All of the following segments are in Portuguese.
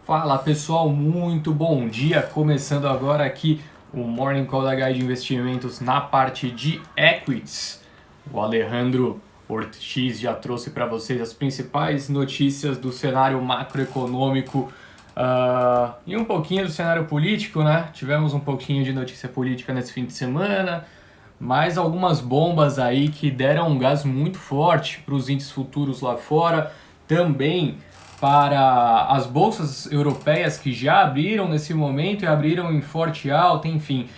Fala pessoal, muito bom dia! Começando agora aqui o Morning Call da Guide de Investimentos na parte de Equities. O Alejandro Ortiz já trouxe para vocês as principais notícias do cenário macroeconômico e um pouquinho do cenário político, né? Tivemos um pouquinho de notícia política nesse fim de semana, mas algumas bombas aí que deram um gás muito forte para os índices futuros lá fora, também para as bolsas europeias que já abriram nesse momento e abriram em forte alta, enfim.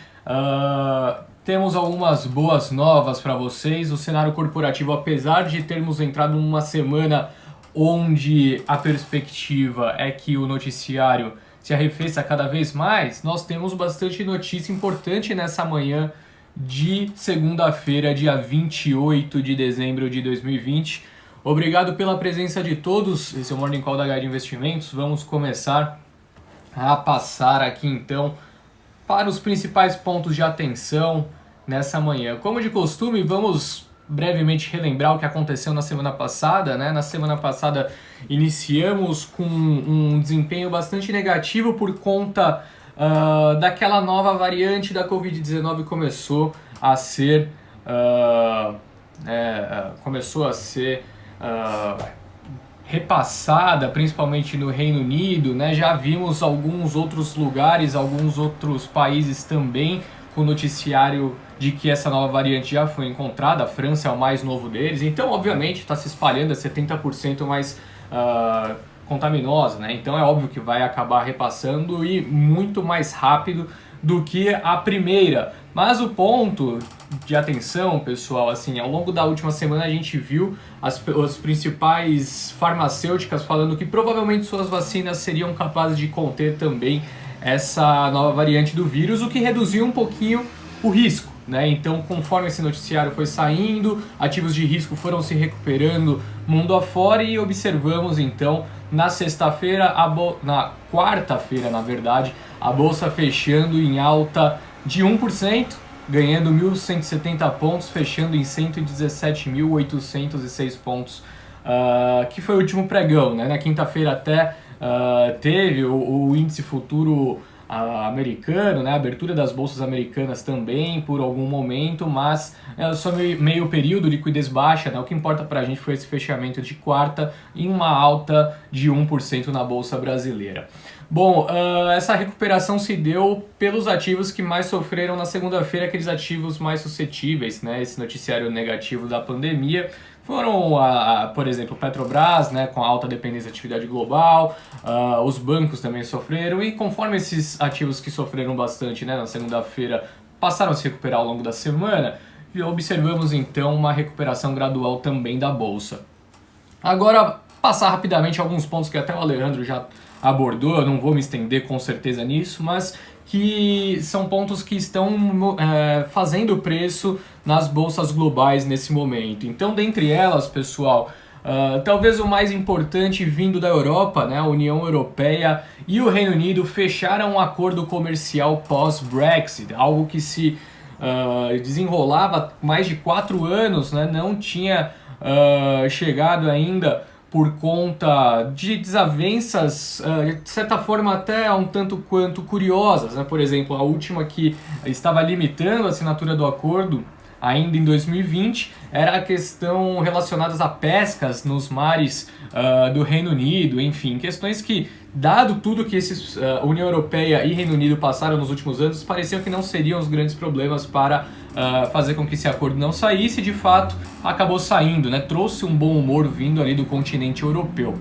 Temos algumas boas novas para vocês. O cenário corporativo, apesar de termos entrado numa semana onde a perspectiva é que o noticiário se arrefeça cada vez mais, nós temos bastante notícia importante nessa manhã de segunda-feira, dia 28 de dezembro de 2020. Obrigado pela presença de todos. Esse é o Morning Call da Guide Investimentos. Vamos começar a passar aqui então para os principais pontos de atenção nessa manhã. Como de costume, vamos brevemente relembrar o que aconteceu na semana passada, né? Na semana passada iniciamos com um desempenho bastante negativo por conta daquela nova variante da Covid-19 que começou a ser repassada, principalmente no Reino Unido, né? Já vimos alguns outros lugares, alguns outros países também com noticiário de que essa nova variante já foi encontrada. A França é o mais novo deles, então obviamente está se espalhando, é 70% mais contaminosa, né? Então é óbvio que vai acabar repassando e muito mais rápido do que a primeira. Mas o ponto de atenção, pessoal, assim, ao longo da última semana a gente viu as principais farmacêuticas falando que provavelmente suas vacinas seriam capazes de conter também essa nova variante do vírus, o que reduziu um pouquinho o risco, né? Então, conforme esse noticiário foi saindo, ativos de risco foram se recuperando mundo afora e observamos então na quarta-feira, na verdade, a bolsa fechando em alta de 1%, ganhando 1.170 pontos, fechando em 117.806 pontos, que foi o último pregão, né? Na quinta-feira até teve o índice futuro americano, né? A abertura das bolsas americanas também por algum momento, mas só meio período, liquidez baixa, né? O que importa pra gente foi esse fechamento de quarta em uma alta de 1% na bolsa brasileira. Bom, essa recuperação se deu pelos ativos que mais sofreram na segunda-feira, aqueles ativos mais suscetíveis, né? Esse noticiário negativo da pandemia. Foram, por exemplo, Petrobras, né, com a alta dependência da atividade global, os bancos também sofreram, e conforme esses ativos que sofreram bastante, né, na segunda-feira passaram a se recuperar ao longo da semana, observamos então uma recuperação gradual também da Bolsa. Agora, passar rapidamente alguns pontos que até o Alejandro já abordou, eu não vou me estender com certeza nisso, mas que são pontos que estão fazendo preço nas bolsas globais nesse momento. Então, dentre elas, pessoal, talvez o mais importante vindo da Europa, né, a União Europeia e o Reino Unido fecharam um acordo comercial pós-Brexit, algo que se desenrolava mais de 4 anos, né, não tinha chegado ainda por conta de desavenças, de certa forma até um tanto quanto curiosas, né? Por exemplo, a última que estava limitando a assinatura do acordo, ainda em 2020, era a questão relacionadas a pescas nos mares do Reino Unido, enfim, questões que, dado tudo que União Europeia e Reino Unido passaram nos últimos anos, pareciam que não seriam os grandes problemas para fazer com que esse acordo não saísse. De fato, acabou saindo, né? Trouxe um bom humor vindo ali do continente europeu.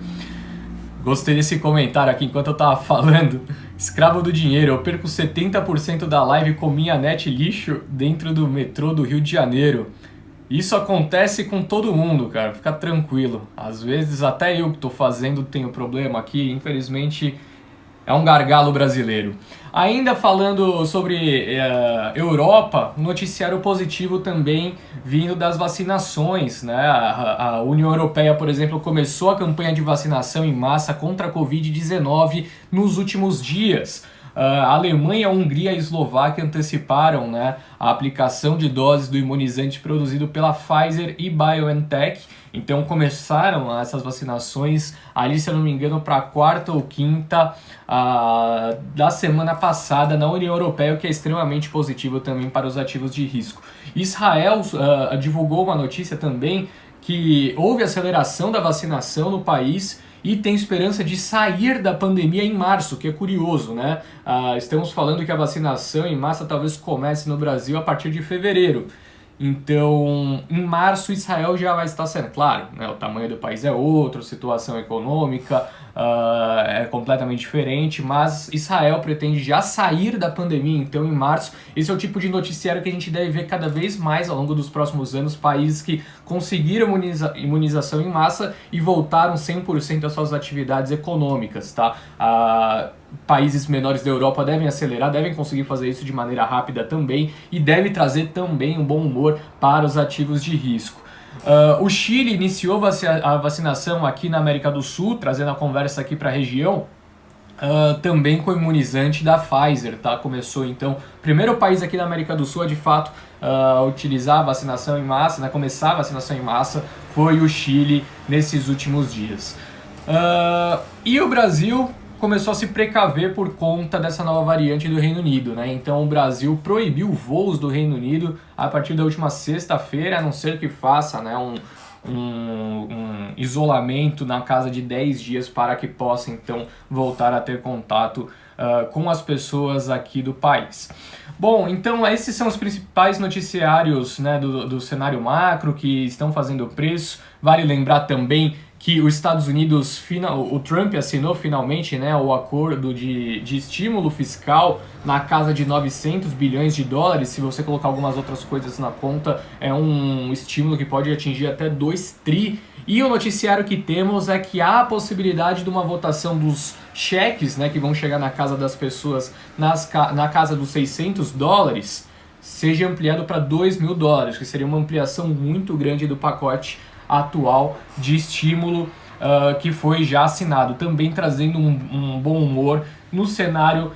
Gostei desse comentário aqui enquanto eu tava falando. Escravo do dinheiro, eu perco 70% da live com minha net lixo dentro do metrô do Rio de Janeiro. Isso acontece com todo mundo, cara, fica tranquilo. Às vezes até eu que tô fazendo tenho problema aqui, infelizmente é um gargalo brasileiro. Ainda falando sobre Europa, um noticiário positivo também vindo das vacinações, né? A União Europeia, por exemplo, começou a campanha de vacinação em massa contra a Covid-19 nos últimos dias. A Alemanha, a Hungria e a Eslováquia anteciparam, né, a aplicação de doses do imunizante produzido pela Pfizer e BioNTech. Então começaram essas vacinações ali, se eu não me engano, para a quarta ou quinta da semana passada na União Europeia, o que é extremamente positivo também para os ativos de risco. Israel divulgou uma notícia também que houve aceleração da vacinação no país e tem esperança de sair da pandemia em março, que é curioso, né? Estamos falando que a vacinação em massa talvez comece no Brasil a partir de fevereiro. Então, em março, Israel já vai estar sendo, claro, né, o tamanho do país é outro, a situação econômica é completamente diferente, mas Israel pretende já sair da pandemia, então, em março. Esse é o tipo de noticiário que a gente deve ver cada vez mais ao longo dos próximos anos, países que conseguiram imunização em massa e voltaram 100% às suas atividades econômicas, tá? Países menores da Europa devem acelerar, devem conseguir fazer isso de maneira rápida também e deve trazer também um bom humor para os ativos de risco. O Chile iniciou a vacinação aqui na América do Sul, trazendo a conversa aqui para a região, também com o imunizante da Pfizer, tá? Começou então, primeiro país aqui na América do Sul a de fato utilizar a vacinação em massa, né? Começar a vacinação em massa, foi o Chile nesses últimos dias. E o Brasil começou a se precaver por conta dessa nova variante do Reino Unido, né? Então o Brasil proibiu voos do Reino Unido a partir da última sexta-feira, a não ser que faça, né, um isolamento na casa de 10 dias para que possa então voltar a ter contato com as pessoas aqui do país. Bom, então esses são os principais noticiários, né, do cenário macro que estão fazendo preço. Vale lembrar também que os Estados Unidos, o Trump assinou finalmente, né, o acordo de estímulo fiscal na casa de 900 bilhões de dólares. Se você colocar algumas outras coisas na conta, é um estímulo que pode atingir até 2 tri. E o noticiário que temos é que há a possibilidade de uma votação dos cheques, né, que vão chegar na casa das pessoas na casa dos 600 dólares, seja ampliado para 2 mil dólares, que seria uma ampliação muito grande do pacote atual de estímulo que foi já assinado, também trazendo um bom humor no cenário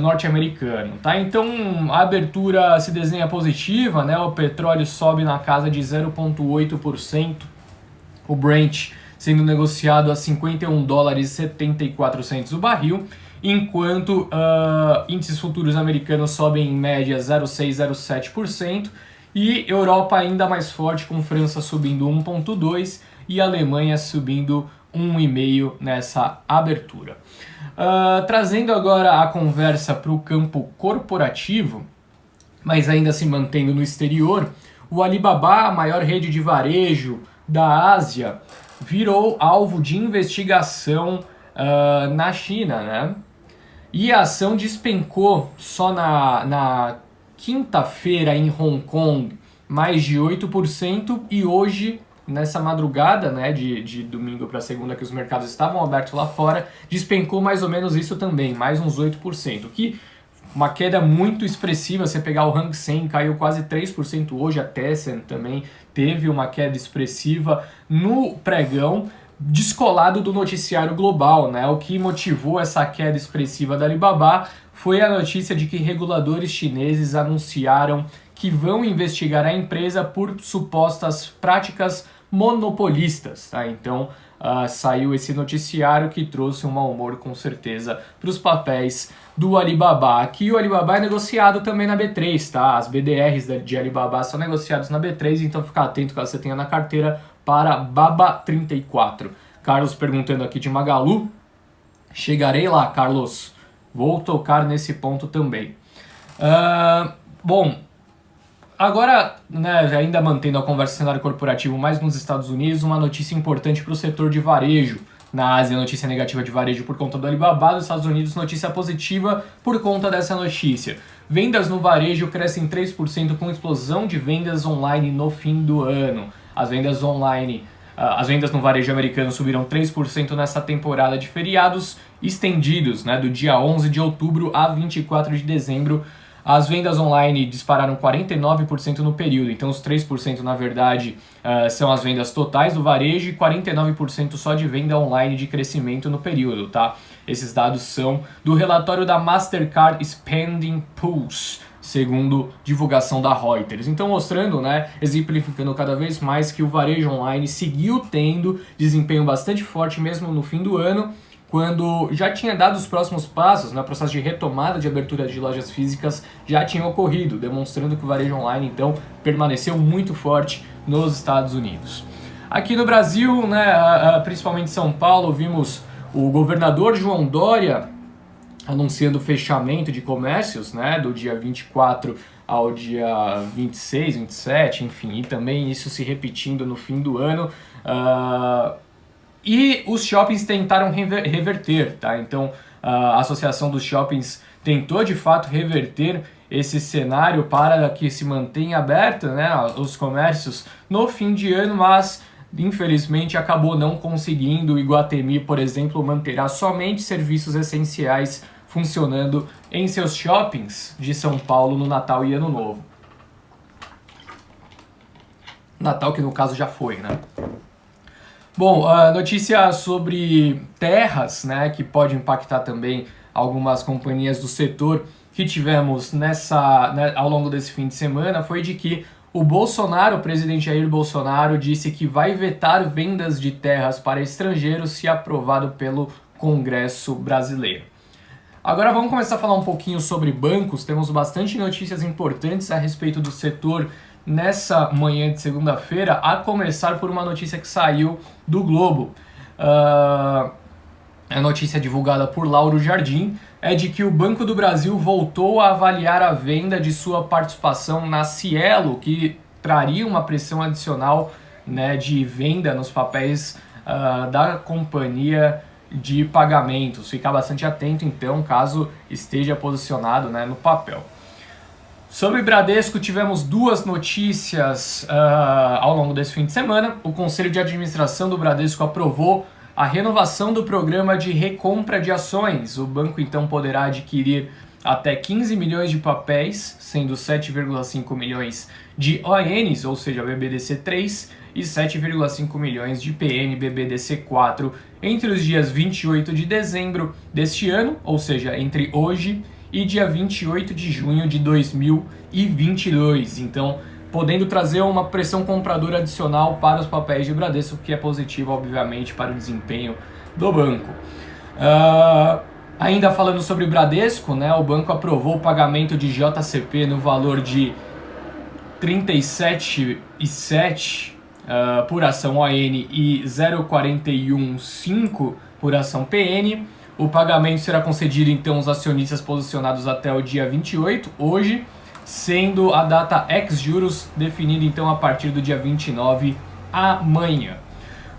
norte-americano, tá? Então a abertura se desenha positiva, né? O petróleo sobe na casa de 0,8%, o Brent sendo negociado a 51 dólares e 74 centos o barril, enquanto índices futuros americanos sobem em média 0,6, 0,7%, e Europa ainda mais forte, com França subindo 1,2% e Alemanha subindo 1,5% nessa abertura. Trazendo agora a conversa para o campo corporativo, mas ainda se mantendo no exterior, o Alibaba, a maior rede de varejo da Ásia, virou alvo de investigação na China, né? E a ação despencou só na quinta-feira em Hong Kong mais de 8%, e hoje, nessa madrugada, né, de domingo para segunda, que os mercados estavam abertos lá fora, despencou mais ou menos isso também, mais uns 8%, que uma queda muito expressiva. Você pegar o Hang Seng, caiu quase 3% hoje, a Tencent também teve uma queda expressiva no pregão, descolado do noticiário global, né? O que motivou essa queda expressiva da Alibaba foi a notícia de que reguladores chineses anunciaram que vão investigar a empresa por supostas práticas monopolistas, tá? Então saiu esse noticiário que trouxe um mau humor com certeza para os papéis do Alibaba. Aqui o Alibaba é negociado também na B3, tá? As BDRs de Alibaba são negociados na B3, então fica atento caso você tenha na carteira para BABA34. Carlos perguntando aqui de Magalu. Chegarei lá, Carlos. Vou tocar nesse ponto também. Bom, agora, né, ainda mantendo a conversa do cenário corporativo, mais nos Estados Unidos, uma notícia importante para o setor de varejo. Na Ásia, notícia negativa de varejo por conta do Alibaba. Nos Estados Unidos, notícia positiva por conta dessa notícia. Vendas no varejo crescem 3% com explosão de vendas online no fim do ano. As vendas online, as vendas no varejo americano subiram 3% nessa temporada de feriados estendidos, né, do dia 11 de outubro a 24 de dezembro. As vendas online dispararam 49% no período, então os 3% na verdade são as vendas totais do varejo e 49% só de venda online de crescimento no período, tá? Esses dados são do relatório da Mastercard Spending Pulse, segundo divulgação da Reuters. Então mostrando, né, exemplificando cada vez mais que o varejo online seguiu tendo desempenho bastante forte mesmo no fim do ano, quando já tinha dado os próximos passos, né, o processo de retomada de abertura de lojas físicas já tinha ocorrido, demonstrando que o varejo online então permaneceu muito forte nos Estados Unidos. Aqui no Brasil, né, principalmente em São Paulo, vimos o governador João Dória anunciando o fechamento de comércios, né, do dia 24 ao dia 26, 27, enfim, e também isso se repetindo no fim do ano. E os shoppings tentaram reverter, tá? Então a Associação dos Shoppings tentou de fato reverter esse cenário para que se mantenha aberta, né, os comércios no fim de ano, mas infelizmente acabou não conseguindo. O Iguatemi, por exemplo, manterá somente serviços essenciais funcionando em seus shoppings de São Paulo no Natal e Ano Novo. Natal que no caso já foi, né? Bom, a notícia sobre terras, né, que pode impactar também algumas companhias do setor que tivemos ao longo desse fim de semana, foi de que o presidente Jair Bolsonaro, disse que vai vetar vendas de terras para estrangeiros se aprovado pelo Congresso brasileiro. Agora vamos começar a falar um pouquinho sobre bancos. Temos bastante notícias importantes a respeito do setor nessa manhã de segunda-feira, a começar por uma notícia que saiu do Globo. A notícia divulgada por Lauro Jardim é de que o Banco do Brasil voltou a avaliar a venda de sua participação na Cielo, que traria uma pressão adicional, né, de venda nos papéis da companhia de pagamentos. Ficar bastante atento, então, caso esteja posicionado, né, no papel. Sobre Bradesco, tivemos duas notícias ao longo desse fim de semana. O Conselho de Administração do Bradesco aprovou a renovação do programa de recompra de ações. O banco, então, poderá adquirir até 15 milhões de papéis, sendo 7,5 milhões de ONs, ou seja, BBDC3, e 7,5 milhões de PN BBDC4 entre os dias 28 de dezembro deste ano, ou seja, entre hoje e dia 28 de junho de 2022. Então, podendo trazer uma pressão compradora adicional para os papéis de Bradesco, que é positivo, obviamente, para o desempenho do banco. Ainda falando sobre o Bradesco, né, o banco aprovou o pagamento de JCP no valor de 37,7 por ação ON e 0,415 por ação PN. O pagamento será concedido então aos acionistas posicionados até o dia 28, hoje, sendo a data ex-juros definida então a partir do dia 29, amanhã.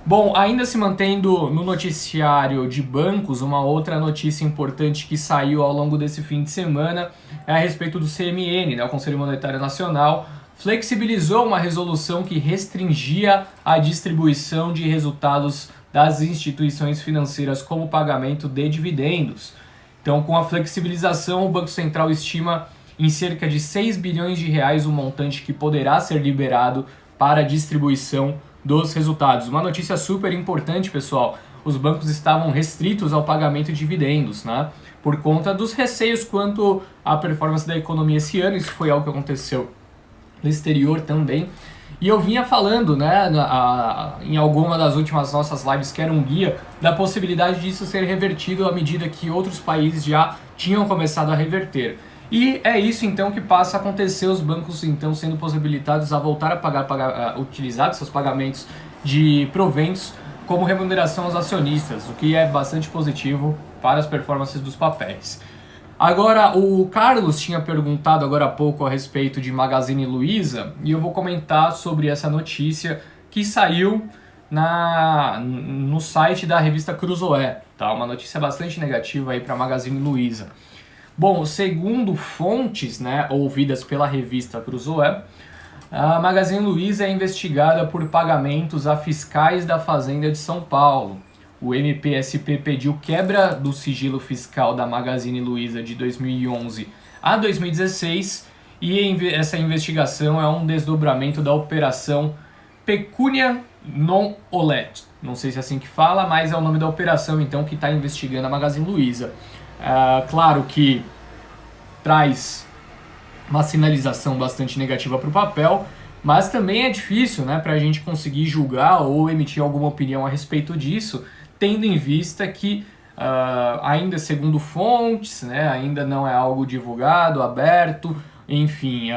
Bom, ainda se mantendo no noticiário de bancos, uma outra notícia importante que saiu ao longo desse fim de semana é a respeito do CMN, né? O Conselho Monetário Nacional flexibilizou uma resolução que restringia a distribuição de resultados das instituições financeiras como pagamento de dividendos. Então, com a flexibilização, o Banco Central estima em cerca de 6 bilhões de reais o montante que poderá ser liberado para a distribuição dos resultados. Uma notícia super importante, pessoal. Os bancos estavam restritos ao pagamento de dividendos, né? Por conta dos receios quanto à performance da economia esse ano. Isso foi algo que aconteceu no exterior também. E eu vinha falando, né, em alguma das últimas nossas lives, que era um guia, da possibilidade disso ser revertido à medida que outros países já tinham começado a reverter. E é isso então que passa a acontecer, os bancos então sendo possibilitados a voltar a utilizar seus pagamentos de proventos como remuneração aos acionistas, o que é bastante positivo para as performances dos papéis. Agora, o Carlos tinha perguntado agora há pouco a respeito de Magazine Luiza, e eu vou comentar sobre essa notícia que saiu no site da revista Cruzoé, tá? Uma notícia bastante negativa aí para Magazine Luiza. Bom, segundo fontes, né, ouvidas pela revista Cruzoé, a Magazine Luiza é investigada por pagamentos a fiscais da Fazenda de São Paulo. O MPSP pediu quebra do sigilo fiscal da Magazine Luiza de 2011 a 2016 e essa investigação é um desdobramento da operação Pecúnia Non Olet. Não sei se é assim que fala, mas é o nome da operação então que está investigando a Magazine Luiza. Claro que traz uma sinalização bastante negativa para o papel, mas também é difícil, né, para a gente conseguir julgar ou emitir alguma opinião a respeito disso, tendo em vista que ainda segundo fontes, né, ainda não é algo divulgado, aberto, enfim,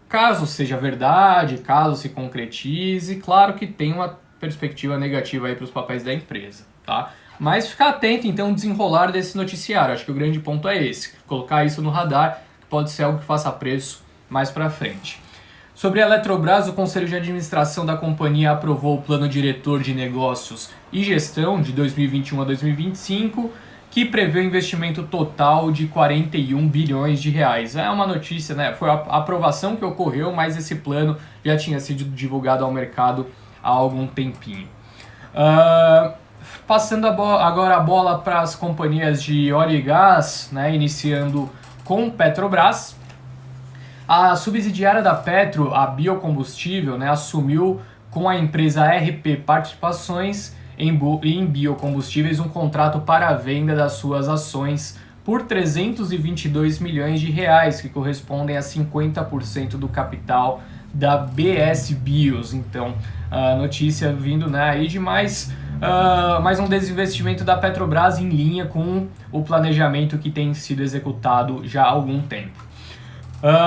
caso seja verdade, caso se concretize, claro que tem uma perspectiva negativa aí para os papéis da empresa, tá? Mas ficar atento então ao desenrolar desse noticiário, acho que o grande ponto é esse, colocar isso no radar, que pode ser algo que faça preço mais para frente. Sobre a Eletrobras, o Conselho de Administração da companhia aprovou o Plano Diretor de Negócios e Gestão de 2021 a 2025, que prevê um investimento total de 41 bilhões de reais. É uma notícia, né? Foi a aprovação que ocorreu, mas esse plano já tinha sido divulgado ao mercado há algum tempinho. Passando agora a bola para as companhias de óleo e gás, né? Iniciando com Petrobras. A subsidiária da Petro, a Biocombustível, né, assumiu com a empresa RP Participações em biocombustíveis um contrato para a venda das suas ações por 322 milhões de reais, que correspondem a 50% do capital da BS Bios. Então, a notícia vindo, né, aí de mais um desinvestimento da Petrobras em linha com o planejamento que tem sido executado já há algum tempo.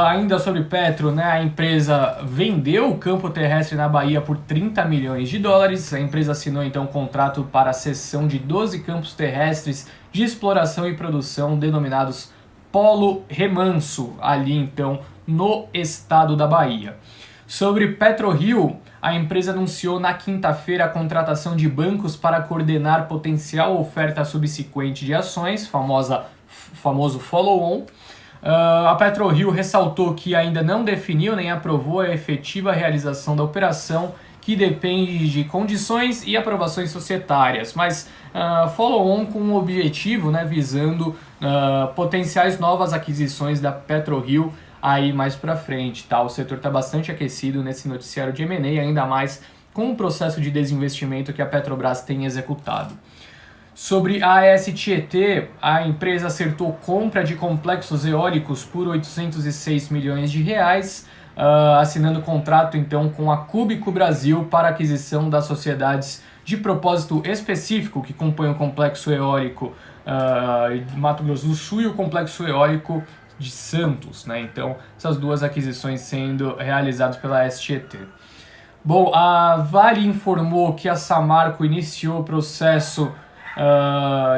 Ainda sobre Petro, né, a empresa vendeu o campo terrestre na Bahia por 30 milhões de dólares. A empresa assinou então um contrato para a cessão de 12 campos terrestres de exploração e produção denominados Polo Remanso, ali então no estado da Bahia. Sobre PetroRio, a empresa anunciou na quinta-feira a contratação de bancos para coordenar potencial oferta subsequente de ações, famoso follow-on. A PetroRio ressaltou que ainda não definiu nem aprovou a efetiva realização da operação, que depende de condições e aprovações societárias, mas follow-on com um objetivo, né, visando potenciais novas aquisições da PetroRio aí mais para frente. Tá? O setor está bastante aquecido nesse noticiário de M&A, ainda mais com o processo de desinvestimento que a Petrobras tem executado. Sobre a AES Tietê, a empresa acertou compra de complexos eólicos por 806 milhões de reais, assinando contrato então com a Cúbico Brasil para aquisição das sociedades de propósito específico que compõem o complexo eólico de Mato Grosso do Sul e o complexo eólico de Santos, né? Então, essas duas aquisições sendo realizadas pela AES Tietê. Bom, a Vale informou que a Samarco iniciou o processo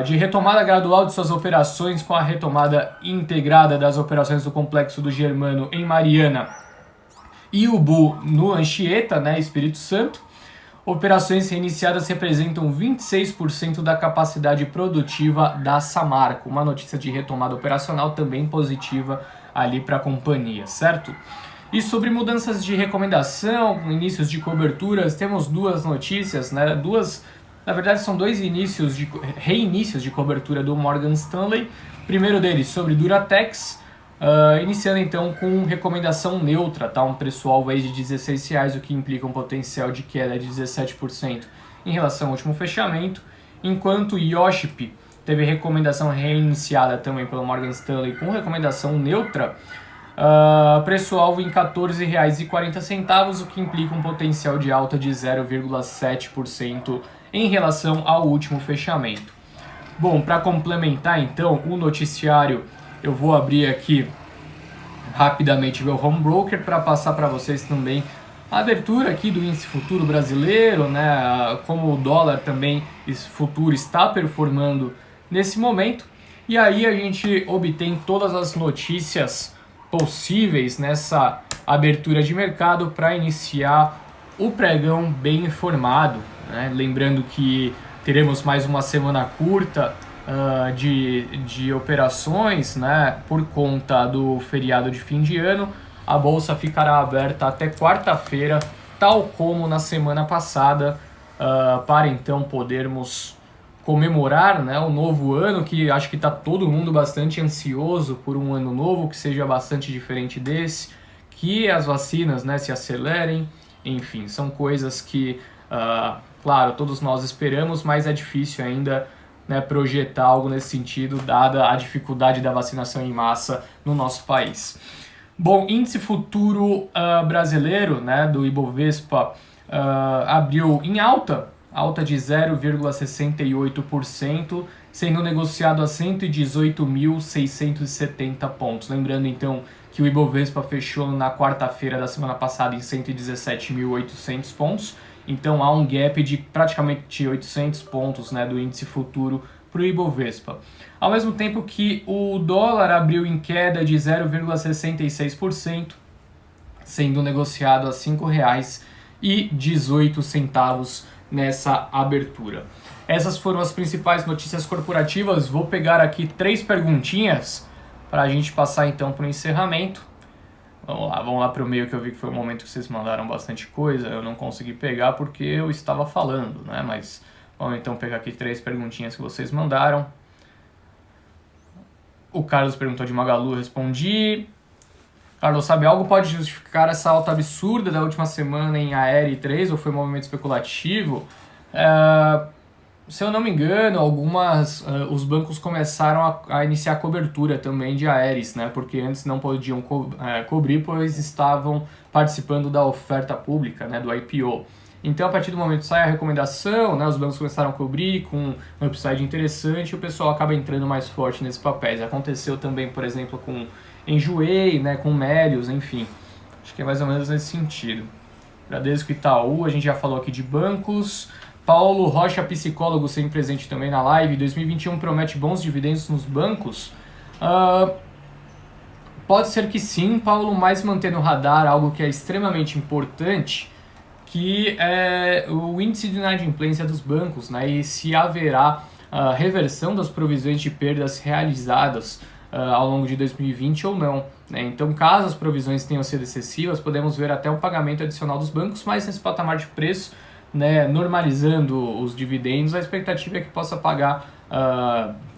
de retomada gradual de suas operações com a retomada integrada das operações do Complexo do Germano em Mariana e Ubu no Anchieta, né, Espírito Santo. Operações reiniciadas representam 26% da capacidade produtiva da Samarco. Uma notícia de retomada operacional também positiva ali para a companhia, certo? E sobre mudanças de recomendação, inícios de coberturas, temos duas notícias, né? Na verdade, são dois reinícios de cobertura do Morgan Stanley. Primeiro deles sobre Duratex, iniciando então com recomendação neutra, tá? Um preço-alvo aí de R$16, o que implica um potencial de queda de 17% em relação ao último fechamento, enquanto Yoship teve recomendação reiniciada também pelo Morgan Stanley com recomendação neutra, preço-alvo em R$14,40, o que implica um potencial de alta de 0,7% em relação ao último fechamento. Bom, para complementar então o noticiário, eu vou abrir aqui rapidamente meu home broker para passar para vocês também a abertura aqui do índice futuro brasileiro, né? Como o dólar também futuro está performando nesse momento. E aí a gente obtém todas as notícias possíveis nessa abertura de mercado para iniciar o pregão bem informado, né? Lembrando que teremos mais uma semana curta de operações, né? Por conta do feriado de fim de ano. A bolsa ficará aberta até quarta-feira, tal como na semana passada, para então podermos comemorar, né, o novo ano, que acho que está todo mundo bastante ansioso por um ano novo, que seja bastante diferente desse, que as vacinas, né, se acelerem, enfim, são coisas que, claro, todos nós esperamos, mas é difícil ainda, né, projetar algo nesse sentido, dada a dificuldade da vacinação em massa no nosso país. Bom, índice futuro brasileiro, né, do Ibovespa, abriu em alta de 0,68%, sendo negociado a 118.670 pontos. Lembrando então que o Ibovespa fechou na quarta-feira da semana passada em 117.800 pontos, então há um gap de praticamente 800 pontos, né, do índice futuro para o Ibovespa. Ao mesmo tempo que o dólar abriu em queda de 0,66%, sendo negociado a R$ 5,18 nessa abertura. Essas foram as principais notícias corporativas. Vou pegar aqui 3 perguntinhas para a gente passar então para o encerramento. Vamos lá para o meio, que eu vi que foi um momento que vocês mandaram bastante coisa. Eu não consegui pegar porque eu estava falando, né? Mas vamos então pegar aqui 3 perguntinhas que vocês mandaram. O Carlos perguntou de Magalu, respondi. Carlos, sabe, algo pode justificar essa alta absurda da última semana em Aérea 3 ou foi um movimento especulativo? Se eu não me engano, os bancos começaram a iniciar cobertura também de Aeres, né? Porque antes não podiam cobrir, pois estavam participando da oferta pública, né? Do IPO. Então, a partir do momento que sai a recomendação, né? Os bancos começaram a cobrir com um upside interessante e o pessoal acaba entrando mais forte nesses papéis. Aconteceu também, por exemplo, com Enjoei, né? Com Melius, enfim. Acho que é mais ou menos nesse sentido. Bradesco, Itaú, a gente já falou aqui de bancos. Paulo Rocha, psicólogo, sempre presente também na live. 2021 promete bons dividendos nos bancos? Pode ser que sim, Paulo, mas manter no radar algo que é extremamente importante, que é o índice de inadimplência dos bancos, né? E se haverá reversão das provisões de perdas realizadas ao longo de 2020 ou não, né? Então, caso as provisões tenham sido excessivas, podemos ver até um pagamento adicional dos bancos, mas nesse patamar de preço, né, normalizando os dividendos, a expectativa é que possa pagar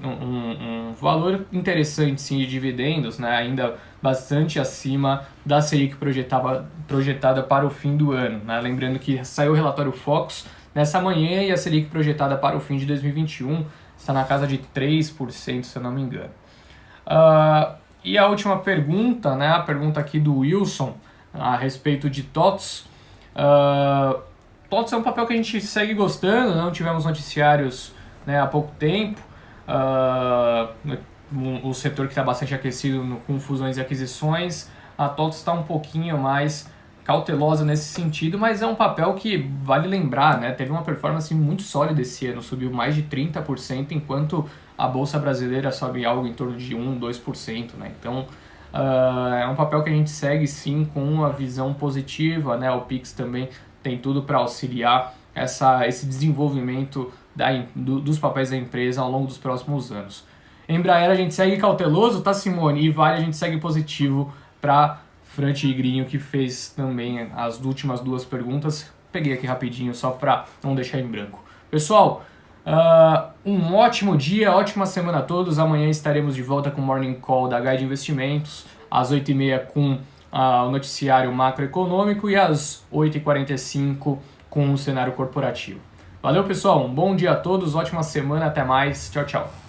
um valor interessante sim de dividendos, né, ainda bastante acima da Selic projetada para o fim do ano, né? Lembrando que saiu o relatório Focus nessa manhã e a Selic projetada para o fim de 2021 está na casa de 3%, se eu não me engano. E a última pergunta, né, a pergunta aqui do Wilson a respeito de TOTS. TOTS é um papel que a gente segue gostando, não tivemos noticiários, né, há pouco tempo. O setor que está bastante aquecido com fusões e aquisições, a TOTS está um pouquinho mais cautelosa nesse sentido, mas é um papel que vale lembrar, né, teve uma performance muito sólida esse ano, subiu mais de 30%, enquanto a Bolsa Brasileira sobe algo em torno de 1%, 2%, né? Então, é um papel que a gente segue sim com uma visão positiva, né? O Pix também tem tudo para auxiliar esse desenvolvimento dos papéis da empresa ao longo dos próximos anos. Embraer a gente segue cauteloso, tá, Simone? E Vale a gente segue positivo para Fran Tigrinho, que fez também as últimas 2 perguntas. Peguei aqui rapidinho só para não deixar em branco. Pessoal, um ótimo dia, ótima semana a todos. Amanhã estaremos de volta com o Morning Call da Guide Investimentos, às 8h30 com o noticiário macroeconômico e às 8h45 com o cenário corporativo. Valeu, pessoal, um bom dia a todos, ótima semana, até mais, tchau, tchau.